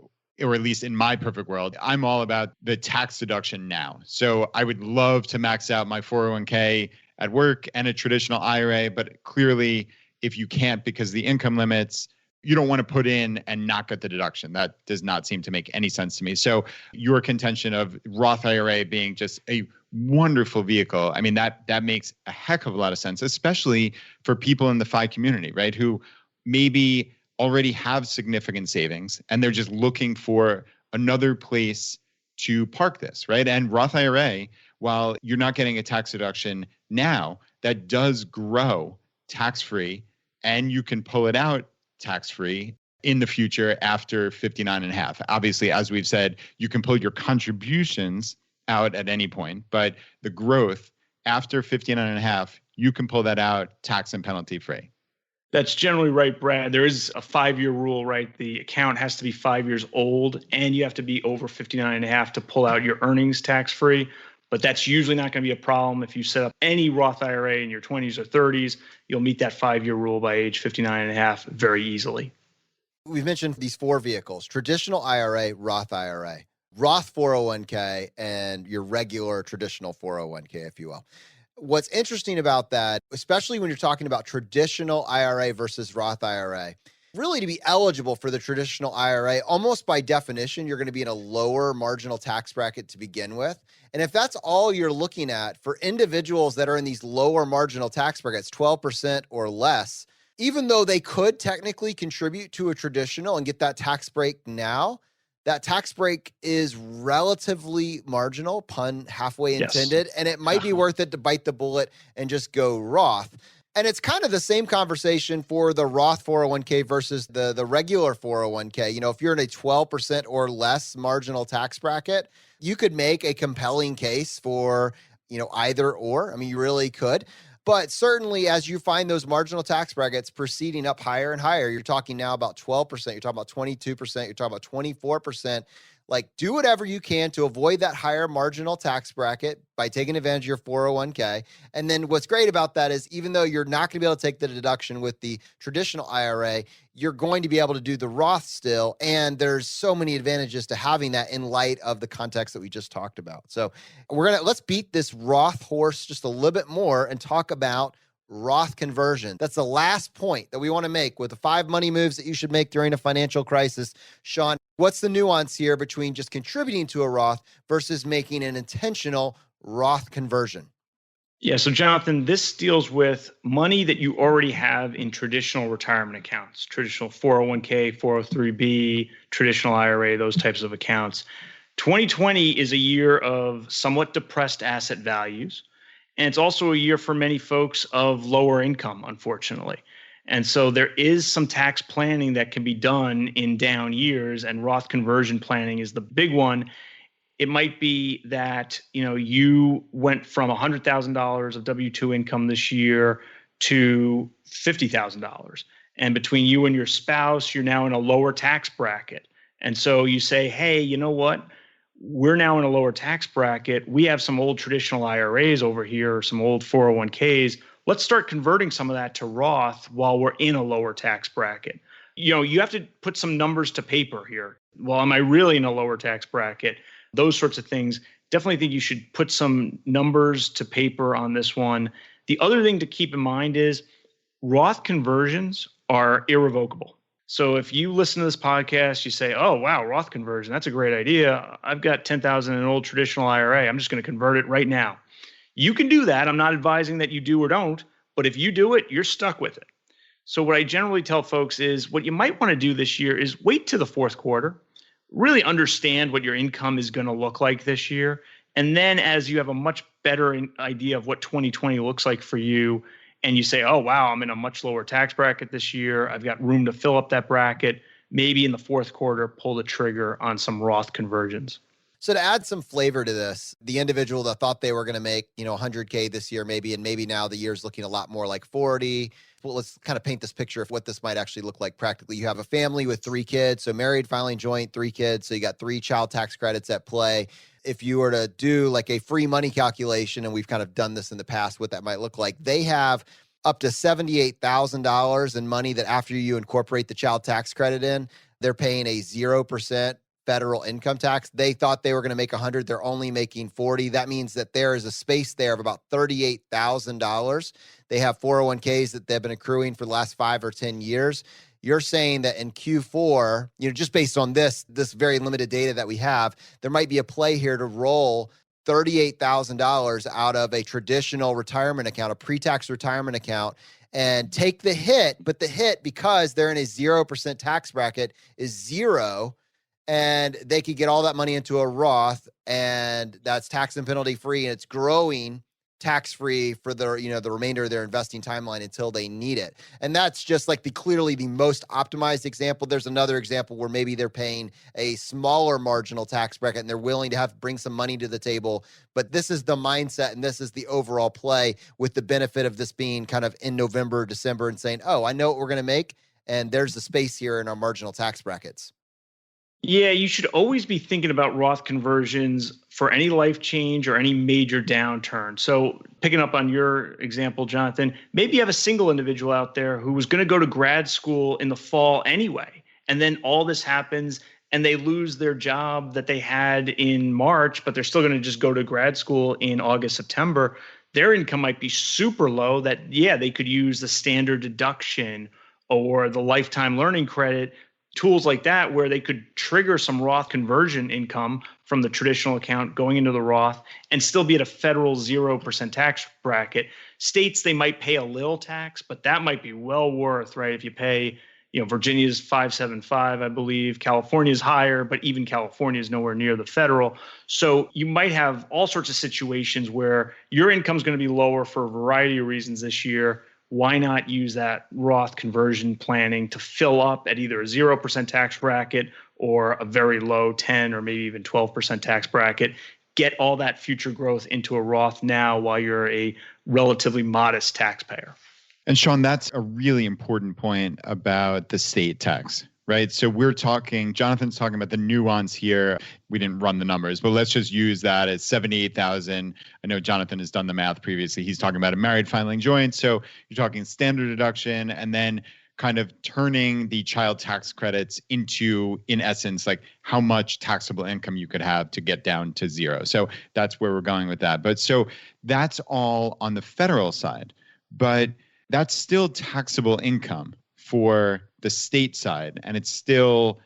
or at least in my perfect world, I'm all about the tax deduction now. So I would love to max out my 401k at work and a traditional IRA, but clearly, if you can't because the income limits, you don't want to put in and not get the deduction. That does not seem to make any sense to me. So your contention of Roth IRA being just a wonderful vehicle, I mean, that makes a heck of a lot of sense, especially for people in the FI community, right? Who maybe already have significant savings and they're just looking for another place to park this, right? And Roth IRA, while you're not getting a tax deduction now, that does grow tax-free, and you can pull it out tax-free in the future after 59.5. Obviously, as we've said, you can pull your contributions out at any point, but the growth after 59.5, you can pull that out tax and penalty free. That's generally right, Brad. There is a 5-year rule, right? The account has to be 5 years old, and you have to be over 59.5 to pull out your earnings tax-free. But that's usually not going to be a problem. If you set up any Roth IRA in your 20s or 30s, you'll meet that 5-year rule by age 59.5 very easily. We've mentioned these 4 vehicles: traditional IRA, Roth IRA, Roth 401k, and your regular traditional 401k, if you will. What's interesting about that, especially when you're talking about traditional IRA versus Roth IRA, really to be eligible for the traditional IRA, almost by definition, you're going to be in a lower marginal tax bracket to begin with. And if that's all you're looking at for individuals that are in these lower marginal tax brackets, 12% or less, even though they could technically contribute to a traditional and get that tax break now, that tax break is relatively marginal, pun halfway intended, and it might be worth it to bite the bullet and just go Roth. And it's kind of the same conversation for the Roth 401k versus the regular 401k. You know, if you're in a 12% or less marginal tax bracket, you could make a compelling case for, either or. I mean, you really could. But certainly as you find those marginal tax brackets proceeding up higher and higher, you're talking now about 12%, you're talking about 22%, you're talking about 24%. Like, do whatever you can to avoid that higher marginal tax bracket by taking advantage of your 401k. And then what's great about that is, even though you're not going to be able to take the deduction with the traditional IRA, you're going to be able to do the Roth still. And there's so many advantages to having that in light of the context that we just talked about. So let's beat this Roth horse just a little bit more and talk about Roth conversion. That's the last point that we want to make with the 5 money moves that you should make during a financial crisis. Sean, what's the nuance here between just contributing to a Roth versus making an intentional Roth conversion? Yeah, so Jonathan, this deals with money that you already have in traditional retirement accounts, traditional 401k, 403b, traditional IRA, those types of accounts. 2020 is a year of somewhat depressed asset values. And it's also a year for many folks of lower income, unfortunately. And so there is some tax planning that can be done in down years, and Roth conversion planning is the big one. It might be that, you went from $100,000 of W-2 income this year to $50,000. And between you and your spouse, you're now in a lower tax bracket. And so you say, hey, you know what? We're now in a lower tax bracket. We have some old traditional IRAs over here, some old 401ks. Let's start converting some of that to Roth while we're in a lower tax bracket. You have to put some numbers to paper here. Well, am I really in a lower tax bracket? Those sorts of things. Definitely think you should put some numbers to paper on this one. The other thing to keep in mind is Roth conversions are irrevocable. So if you listen to this podcast, you say, oh, wow, Roth conversion, that's a great idea. I've got 10,000 in an old traditional IRA. I'm just going to convert it right now. You can do that. I'm not advising that you do or don't, but if you do it, you're stuck with it. So what I generally tell folks is what you might want to do this year is wait to the fourth quarter, really understand what your income is going to look like this year. And then as you have a much better idea of what 2020 looks like for you, and you say, oh, wow, I'm in a much lower tax bracket this year. I've got room to fill up that bracket. Maybe in the fourth quarter, pull the trigger on some Roth conversions. So to add some flavor to this, the individual that thought they were going to make, 100K this year, maybe now the year's looking a lot more like 40. Well, let's kind of paint this picture of what this might actually look like practically. You have a family with 3 kids, so married, filing joint, 3 kids. So you got 3 child tax credits at play. If you were to do like a free money calculation, and we've kind of done this in the past, what that might look like, they have up to $78,000 in money that after you incorporate the child tax credit in, they're paying a 0% federal income tax. They thought they were going to make 100. They're only making 40. That means that there is a space there of about $38,000. They have 401ks that they've been accruing for the last 5 or 10 years. You're saying that in Q4, just based on this very limited data that we have, there might be a play here to roll $38,000 out of a traditional retirement account, a pre-tax retirement account, and take the hit. But the hit, because they're in a 0% tax bracket, is 0. And they could get all that money into a Roth, and that's tax and penalty free, and it's growing tax-free for the remainder of their investing timeline until they need it. And that's just like clearly the most optimized example. There's another example where maybe they're paying a smaller marginal tax bracket and they're willing to bring some money to the table. But this is the mindset, and this is the overall play, with the benefit of this being kind of in November, December, and saying, oh, I know what we're going to make, and there's the space here in our marginal tax brackets. Yeah, you should always be thinking about Roth conversions for any life change or any major downturn. So picking up on your example, Jonathan, maybe you have a single individual out there who was going to go to grad school in the fall anyway, and then all this happens and they lose their job that they had in March, but they're still going to just go to grad school in August, September. Their income might be super low that, they could use the standard deduction or the lifetime learning credit, tools like that, where they could trigger some Roth conversion income from the traditional account going into the Roth and still be at a federal 0% tax bracket. States, they might pay a little tax, but that might be well worth, right? If you pay, Virginia's 575, I believe. California's higher, but even California is nowhere near the federal. So you might have all sorts of situations where your income is going to be lower for a variety of reasons this year. Why not use that Roth conversion planning to fill up at either a 0% tax bracket or a very low 10 or maybe even 12% tax bracket? Get all that future growth into a Roth now while you're a relatively modest taxpayer. And Sean, that's a really important point about the state tax, right? So Jonathan's talking about the nuance here. We didn't run the numbers, but let's just use that as 78,000. I know Jonathan has done the math previously. He's talking about a married filing joint. So you're talking standard deduction and then kind of turning the child tax credits into, in essence, like how much taxable income you could have to get down to 0. So that's where we're going with that. But so that's all on the federal side, but that's still taxable income for the state side, and it's still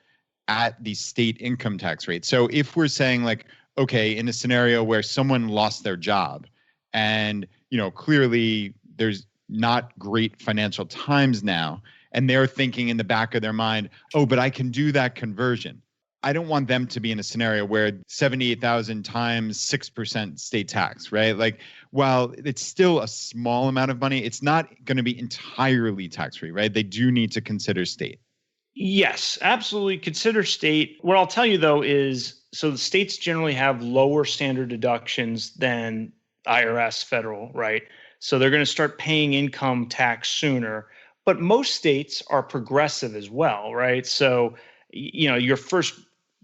at the state income tax rate. So if we're saying like, okay, in a scenario where someone lost their job and, clearly there's not great financial times now, and they're thinking in the back of their mind, oh, but I can do that conversion. I don't want them to be in a scenario where 78,000 times 6% state tax, right? Like, while it's still a small amount of money, it's not going to be entirely tax-free, right? They do need to consider state. Yes, absolutely. Consider state. What I'll tell you, though, is so the states generally have lower standard deductions than IRS federal, right? So they're going to start paying income tax sooner. But most states are progressive as well, right? So, your first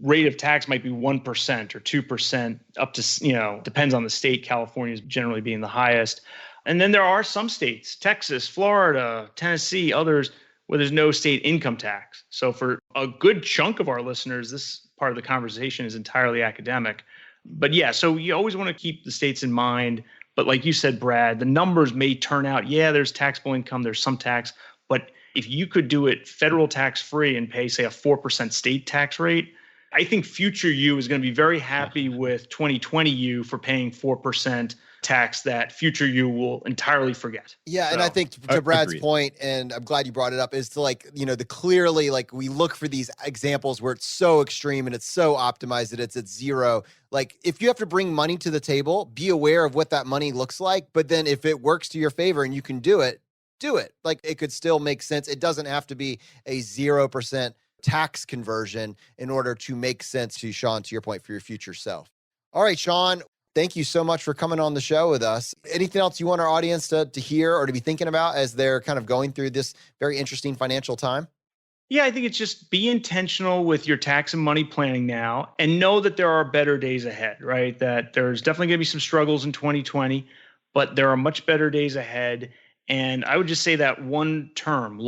rate of tax might be 1% or 2% up to, depends on the state. California is generally being the highest. And then there are some states, Texas, Florida, Tennessee, others, where there's no state income tax. So for a good chunk of our listeners, this part of the conversation is entirely academic. But yeah, so you always want to keep the states in mind. But like you said, Brad, the numbers may turn out, there's taxable income, there's some tax. But if you could do it federal tax free and pay, say, a 4% state tax rate, I think future you is going to be very happy with 2020 you for paying 4% tax that future you will entirely forget. Yeah. And I think to Brad's point, and I'm glad you brought it up, is to clearly we look for these examples where it's so extreme and it's so optimized that it's at zero. Like, if you have to bring money to the table, be aware of what that money looks like. But then if it works to your favor and you can do it. Like, it could still make sense. It doesn't have to be a 0% tax conversion in order to make sense, to Sean, to your point, for your future self. All right, Sean, thank you so much for coming on the show with us. Anything else you want our audience to hear or to be thinking about as they're kind of going through this very interesting financial time? Yeah, I think it's just be intentional with your tax and money planning now, and know that there are better days ahead, right? That there's definitely going to be some struggles in 2020, but there are much better days ahead. And I would just say that long term,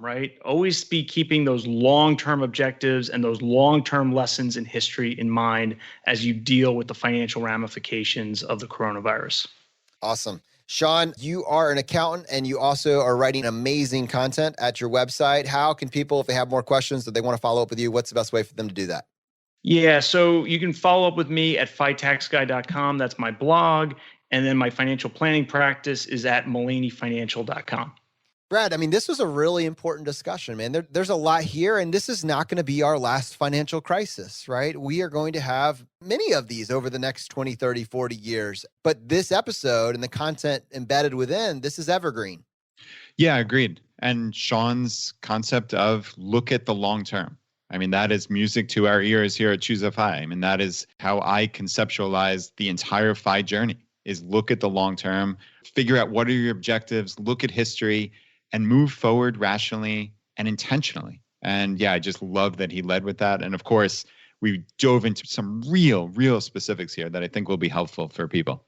right? Always be keeping those long-term objectives and those long-term lessons in history in mind as you deal with the financial ramifications of the coronavirus. Awesome. Sean, you are an accountant and you also are writing amazing content at your website. How can people, if they have more questions that they want to follow up with you, what's the best way for them to do that? Yeah, so you can follow up with me at fitaxguy.com. That's my blog. And then my financial planning practice is at mullaneyfinancial.com. Brad, I mean, this was a really important discussion, man. There's a lot here, and this is not going to be our last financial crisis, right? We are going to have many of these over the next 20, 30, 40 years. But this episode and the content embedded within, this is evergreen. Yeah, agreed. And Sean's concept of look at the long term. I mean, that is music to our ears here at Choose FI. I mean, that is how I conceptualize the entire FI journey. Is look at the long term, figure out what are your objectives, look at history, and move forward rationally and intentionally. And yeah, I just love that he led with that. And of course, we dove into some real specifics here that I think will be helpful for people.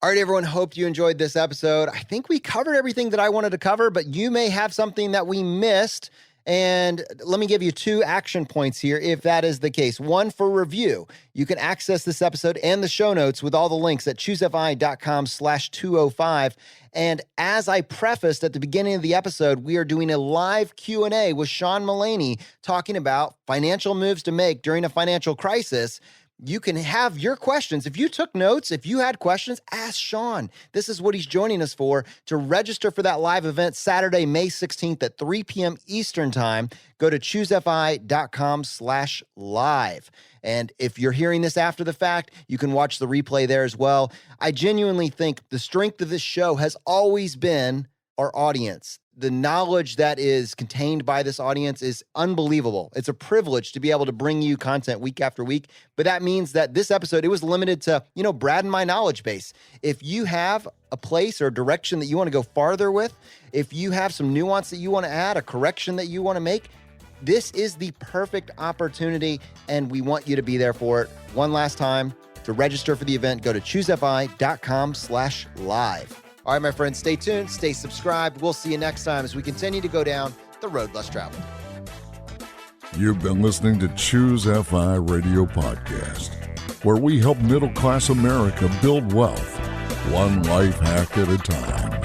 All right, everyone, hope you enjoyed this episode. I think we covered everything that I wanted to cover, but you may have something that we missed. And let me give you 2 action points here if that is the case. 1 for review. You can access this episode and the show notes with all the links at choosefi.com/205. And as I prefaced at the beginning of the episode, we are doing a live Q&A with Sean Mulaney talking about financial moves to make during a financial crisis. You can have your questions. If you took notes, if you had questions, ask Sean. This is what he's joining us for. To register for that live event Saturday, May 16th at 3 p.m. Eastern time, go to choosefi.com/live. And if you're hearing this after the fact, you can watch the replay there as well. I genuinely think the strength of this show has always been our audience. The knowledge that is contained by this audience is unbelievable. It's a privilege to be able to bring you content week after week. But that means that this episode, it was limited to, Brad and my knowledge base. If you have a place or a direction that you want to go farther with, if you have some nuance that you want to add, a correction that you want to make, this is the perfect opportunity, and we want you to be there for it. One last time, to register for the event, go to choosefi.com/live. All right, my friends, stay tuned, stay subscribed. We'll see you next time as we continue to go down the road less traveled. You've been listening to Choose FI Radio Podcast, where we help middle-class America build wealth, one life hack at a time.